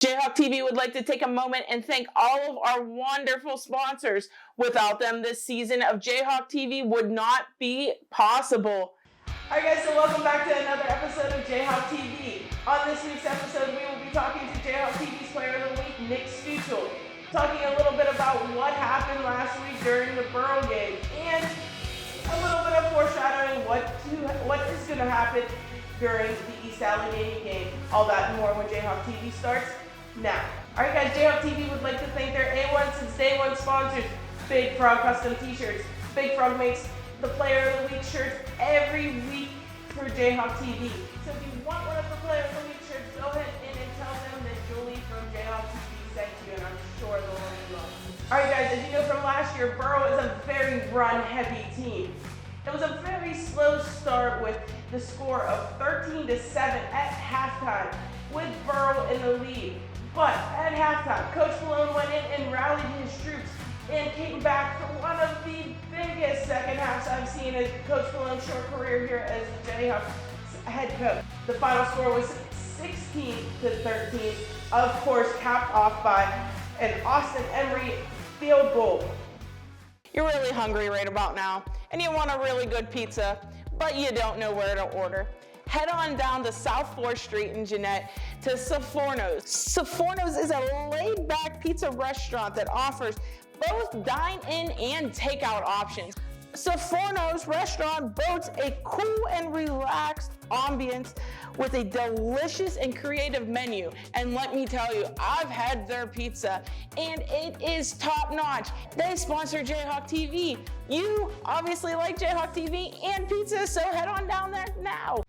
Jayhawk TV would like to take a moment and thank all of our wonderful sponsors. Without them, this season of Jayhawk TV would not be possible. Alright guys, so welcome back to another episode of Jayhawk TV. On this week's episode, we will be talking to Jayhawk TV's Player of the Week, Nick Stuchell. Talking a little bit about what happened last week during the Burrell game, and a little bit of foreshadowing what is going to happen during the East Allegheny game. All that and more when Jayhawk TV starts now. Alright guys, Jayhawk TV would like to thank their A1 since day one sponsors, Big Frog Custom T-shirts. Big Frog makes the Player of the Week shirts every week for Jayhawk TV. So if you want one of the Player of the Week shirts, go ahead and tell them that Julie from Jayhawk TV sent you, and I'm sure they'll let you know. Alright guys, as you know from last year, Burrell is a very run-heavy team. It was a very slow start with the score of 13-7 at halftime with Burrell in the lead. But at halftime, Coach Malone went in and rallied his troops and came back for one of the biggest second halves I've seen in Coach Malone's short career here as the Jayhawks head coach. The final score was 16-13, of course capped off by an Austin Emery field goal. You're really hungry right about now, and you want a really good pizza, but you don't know where to order. Head on down to South 4th Street in Jeanette to Saforno's. Saforno's is a laid-back pizza restaurant that offers both dine-in and takeout options. Saforno's restaurant boasts a cool and relaxed ambience with a delicious and creative menu. And let me tell you, I've had their pizza and it is top-notch. They sponsor Jayhawk TV. You obviously like Jayhawk TV and pizza, so head on down there now.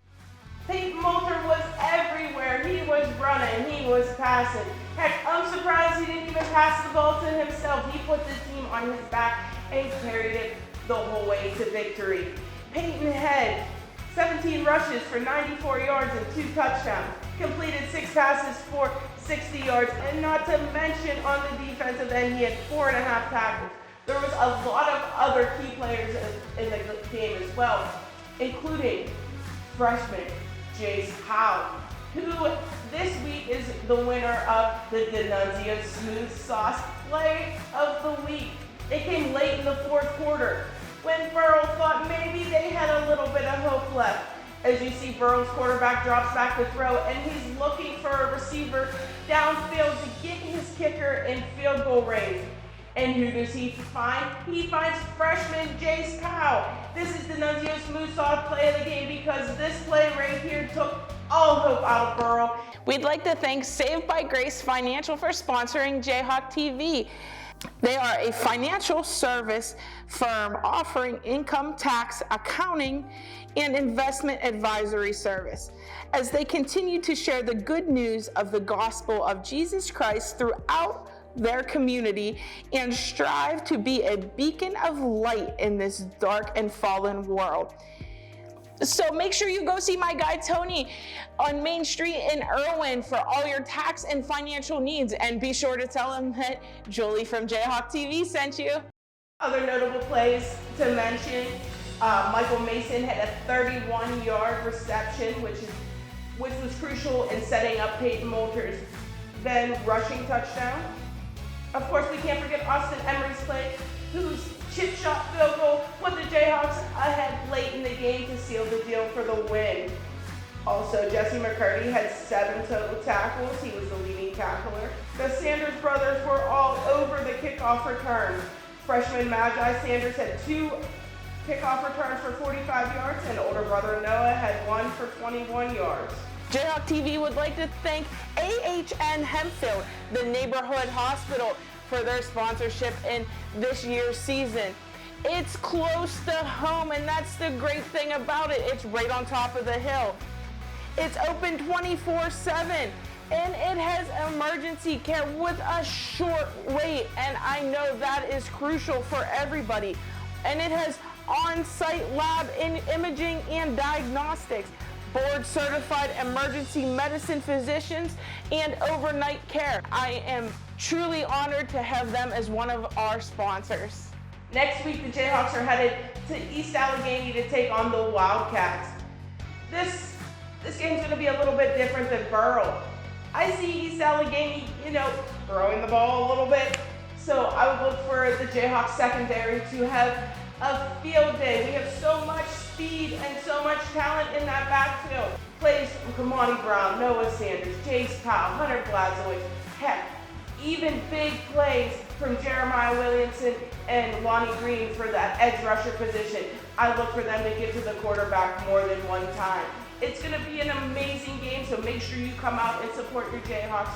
Peyton Moulter was everywhere. He was running, he was passing. Heck, I'm surprised he didn't even pass the ball to himself. He put the team on his back and carried it the whole way to victory. Peyton had 17 rushes for 94 yards and 2 touchdowns, completed 6 passes for 60 yards, and not to mention on the defensive end, he had 4.5 tackles. There was a lot of other key players in the game as well, including freshman Jace Howe, who this week is the winner of the D'Annunzio Smooth Sauce Play of the Week. It came late in the fourth quarter when Burrell thought maybe they had a little bit of hope left. As you see, Burrell's quarterback drops back to throw, and he's looking for a receiver downfield to get his kicker in field goal range. And who does he find? He finds freshman Jace Howe. This is D'Annunzio's smooth sauce play of the game because this play right here took all hope out of Burrell. We'd like to thank Saved by Grace Financial for sponsoring Jayhawk TV. They are a financial service firm offering income tax, accounting, and investment advisory service as they continue to share the good news of the gospel of Jesus Christ throughout their community and strive to be a beacon of light in this dark and fallen world. So make sure you go see my guy Tony on Main Street in Irwin for all your tax and financial needs, and be sure to tell him that Julie from Jayhawk TV sent you. Other notable plays to mention, Michael Mason had a 31-yard reception, which was crucial in setting up Peyton Moulter's then rushing touchdown. Of course, we can't forget Austin Emery's play, whose chip shot field goal put the Jayhawks ahead late in the game to seal the deal for the win. Also, Jesse McCurdy had 7 total tackles. He was the leading tackler. The Sanders brothers were all over the kickoff return. Freshman Magi Sanders had 2 kickoff returns for 45 yards, and older brother Noah had 1 for 21 yards. Jayhawk TV would like to thank AHN Hempfield, the neighborhood hospital, for their sponsorship in this year's season. It's close to home, and that's the great thing about it. It's right on top of the hill. It's open 24/7, and it has emergency care with a short wait, and I know that is crucial for everybody. And it has on-site lab imaging and diagnostics, board-certified emergency medicine physicians, and overnight care. I am truly honored to have them as one of our sponsors. Next week, the Jayhawks are headed to East Allegheny to take on the Wildcats. This game's going to be a little bit different than Burrell. I see East Allegheny, throwing the ball a little bit. So I would look for the Jayhawks secondary to have a field day. We have so much speed and so much talent in that backfield. Plays from Kamani Brown, Noah Sanders, Jace Powell, Hunter Blazowicz, heck, even big plays from Jeremiah Williamson and Lonnie Green for that edge rusher position. I look for them to get to the quarterback more than one time. It's going to be an amazing game, so make sure you come out and support your Jayhawks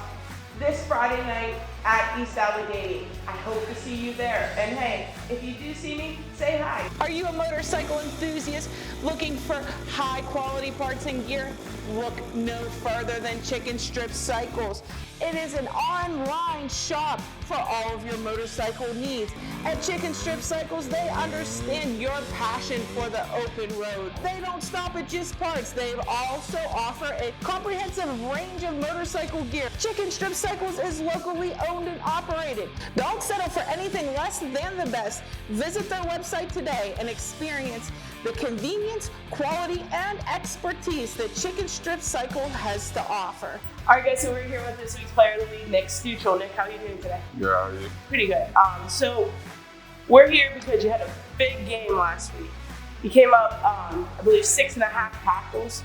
this Friday night at East Allegheny. I hope to see you there. And hey, if you do see me, say hi. Are you a motorcycle enthusiast looking for high quality parts and gear? Look no further than Chicken Strip Cycles. It is an online shop for all of your motorcycle needs. At Chicken Strip Cycles, they understand your passion for the open road. They don't stop at just parts. They also offer a comprehensive range of motorcycle gear. Chicken Strip Cycles is locally owned and operated. Don't settle for anything less than the best. Visit their website today and experience the convenience, quality, and expertise that Chicken Strip Cycle has to offer. All right, guys, so we're here with this week's player of the week, Nick Stuchell. Nick, how are you doing today? Good, how are you? Pretty good. So we're here because you had a big game last week. You came up, I believe, 6.5 tackles,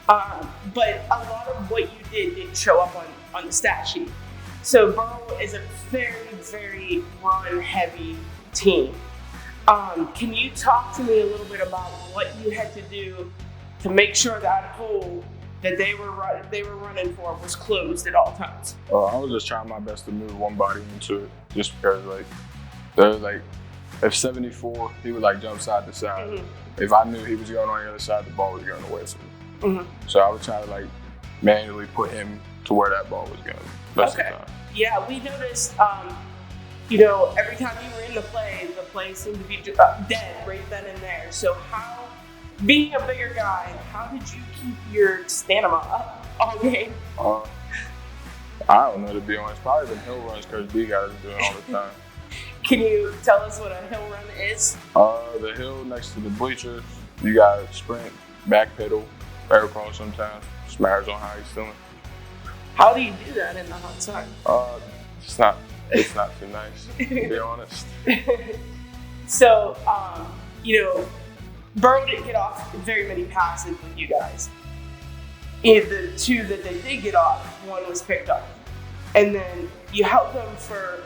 but a lot of what you didn't show up on the stat sheet. So Burrell is a very, very run-heavy team. Can you talk to me a little bit about what you had to do to make sure that hole that they were running for was closed at all times? I was just trying my best to move one body into it, just because if 74, he would jump side to side. Mm-hmm. If I knew he was going on the other side, the ball was going away from me. Mm-hmm. So I would try to manually put him to where that ball was going. Most of the time. Yeah, we noticed. Every time you were in the play seemed to be dead right then and there. So being a bigger guy, how did you keep your stamina up all game? I don't know, to be honest. Probably the hill runs Coach B got us doing all the time. Can you tell us what a hill run is? The hill next to the bleachers, you got to sprint, back pedal, air crawl sometimes. Just matters on how he's feeling. How do you do that in the hot sun? It's not too nice, to be honest. So, Burrell didn't get off very many passes with you guys. The two that they did get off, one was picked up. And then you held them for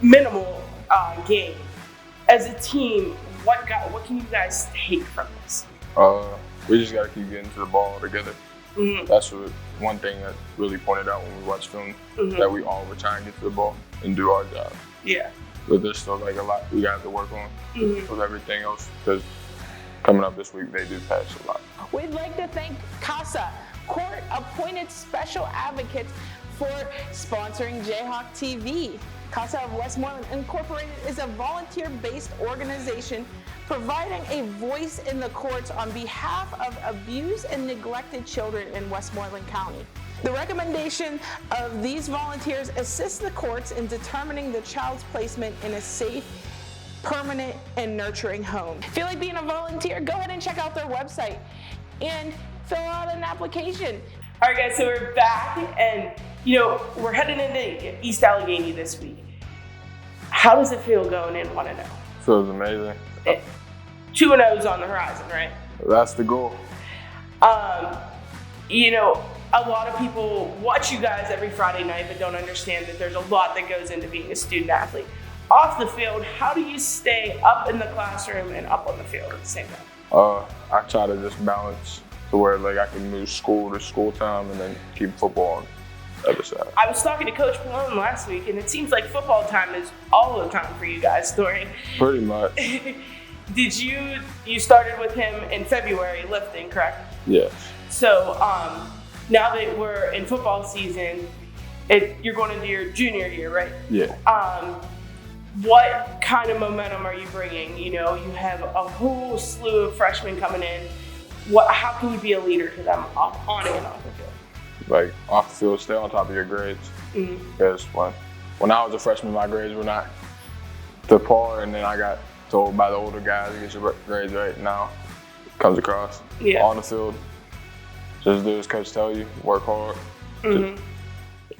minimal gain. As a team, what can you guys take from this? We just got to keep getting to the ball together. Mm-hmm. That's one thing that really pointed out when we watched film, mm-hmm. that we all were trying to get to the ball and do our job. Yeah. But there's still a lot we got to work on, mm-hmm. with everything else, because coming up this week, they do pass a lot. We'd like to thank CASA, court-appointed special advocates, for sponsoring Jayhawk TV. CASA of Westmoreland Incorporated is a volunteer-based organization providing a voice in the courts on behalf of abused and neglected children in Westmoreland County. The recommendation of these volunteers assists the courts in determining the child's placement in a safe, permanent, and nurturing home. Feel like being a volunteer? Go ahead and check out their website and fill out an application. All right, guys, so we're back, and we're heading into East Allegheny this week. How does it feel going in 1-0? Feels amazing. 2-0 is on the horizon, right? That's the goal. A lot of people watch you guys every Friday night but don't understand that there's a lot that goes into being a student athlete. Off the field, how do you stay up in the classroom and up on the field at the same time? I try to just balance to where I can move school to school time and then keep football on the other side. I was talking to Coach Malone last week, and it seems like football time is all the time for you guys, Dorian. Pretty much. Did you started with him in February lifting, correct? Yes. So now that we're in football season, you're going into your junior year, right? Yeah. What kind of momentum are you bringing? You have a whole slew of freshmen coming in. How can you be a leader to them on and off the field? Off the field, stay on top of your grades. Because when I was a freshman, my grades were not to par, and then I got told by the older guys to get your grades right. Now it comes across on the field. Just do as coach tell you, work hard, Mm-hmm.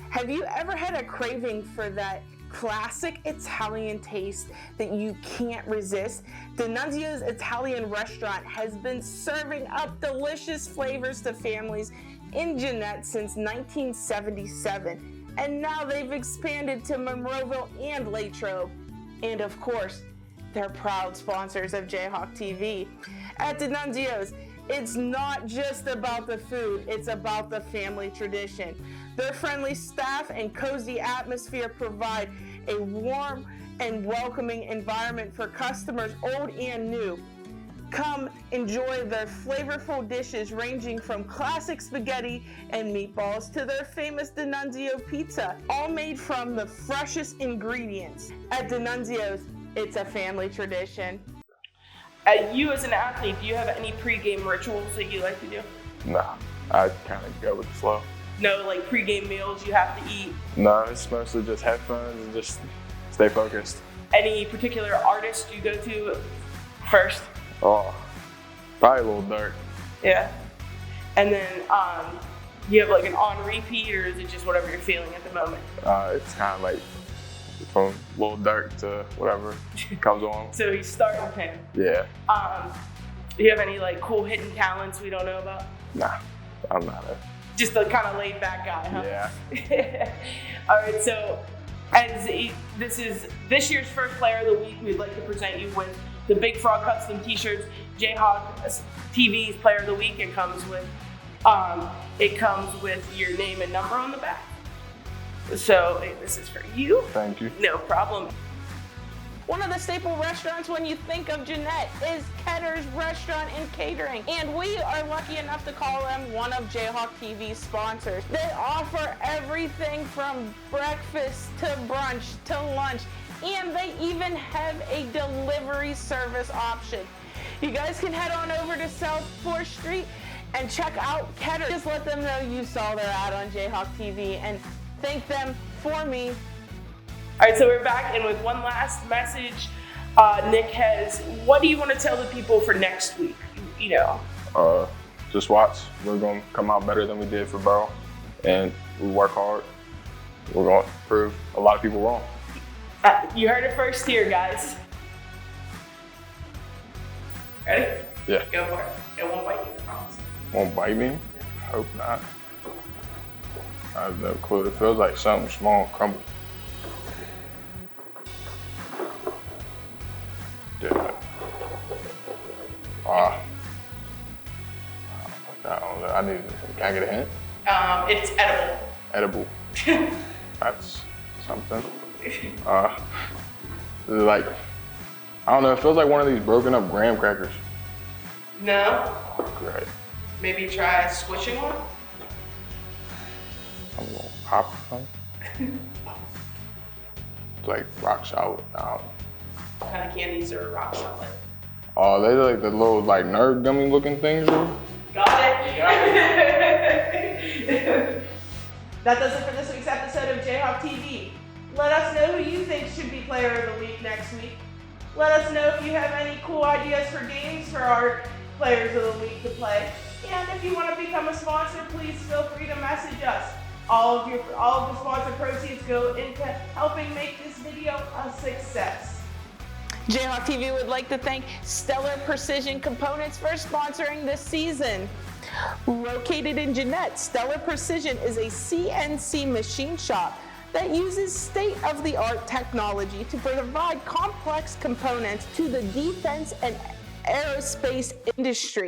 Have you ever had a craving for that classic Italian taste that you can't resist? D'Annunzio's Italian restaurant has been serving up delicious flavors to families in Jeanette since 1977, and now they've expanded to Monroeville and Latrobe. And of course, they're proud sponsors of Jayhawk TV. At D'Annunzio's, it's not just about the food, it's about the family tradition. Their friendly staff and cozy atmosphere provide a warm and welcoming environment for customers old and new. Come enjoy their flavorful dishes ranging from classic spaghetti and meatballs to their famous D'Annunzio pizza, all made from the freshest ingredients. At D'Annunzio's, it's a family tradition. You as an athlete, do you have any pregame rituals that you like to do? Nah, I kind of go with the flow. No, like pregame meals you have to eat? No, it's mostly just have fun and just stay focused. Any particular artist you go to first? Oh, probably Lil Durk. Yeah. And then, you have like an on repeat, or is it just whatever you're feeling at the moment? It's kind of like from Lil Durk to whatever comes on. So you start with him. Yeah. Do you have any like cool hidden talents we don't know about? Nah, I'm not a... Just a kind of laid back guy, huh? Yeah. All right, so as this is this year's first player of the week, we'd like to present you with the Big Frog Custom T-shirts, Jayhawk TV's Player of the Week. It comes with your name and number on the back. So this is for you. Thank you. No problem. One of the staple restaurants when you think of Jeanette is Ketter's Restaurant and Catering, and we are lucky enough to call them one of Jayhawk TV's sponsors. They offer everything from breakfast to brunch to lunch, and they even have a delivery service option. You guys can head on over to South 4th Street and check out Ketter. Just let them know you saw their ad on Jayhawk TV and thank them for me. All right, so we're back, and with one last message, Nick has, what do you want to tell the people for next week? You know, just watch. We're going to come out better than we did for Burrell, and we work hard. We're going to prove a lot of people wrong. You heard it first here, guys. Ready? Yeah. Go for it. It won't bite you, I promise. Won't bite me? Hope not. I have no clue. It feels like something small crumbled. I need. Can I get a hint? It's edible. Edible. That's something. Like, I don't know. It feels like one of these broken up graham crackers. No. Great. Maybe try squishing one. I'm gonna pop something. It's like rock solid. What kind of candies are rock solid? Oh, they like the little like nerd gummy looking things. Got it. That does it for this week's episode of Jayhawk TV. Let us know who you think should be Player of the Week next week. Let us know if you have any cool ideas for games for our Players of the Week to play. And if you want to become a sponsor, please feel free to message us. All of the sponsor proceeds go into helping make this video a success. Jayhawk TV would like to thank Stellar Precision Components for sponsoring this season. Located in Jeanette, Stellar Precision is a CNC machine shop that uses state-of-the-art technology to provide complex components to the defense and aerospace industry.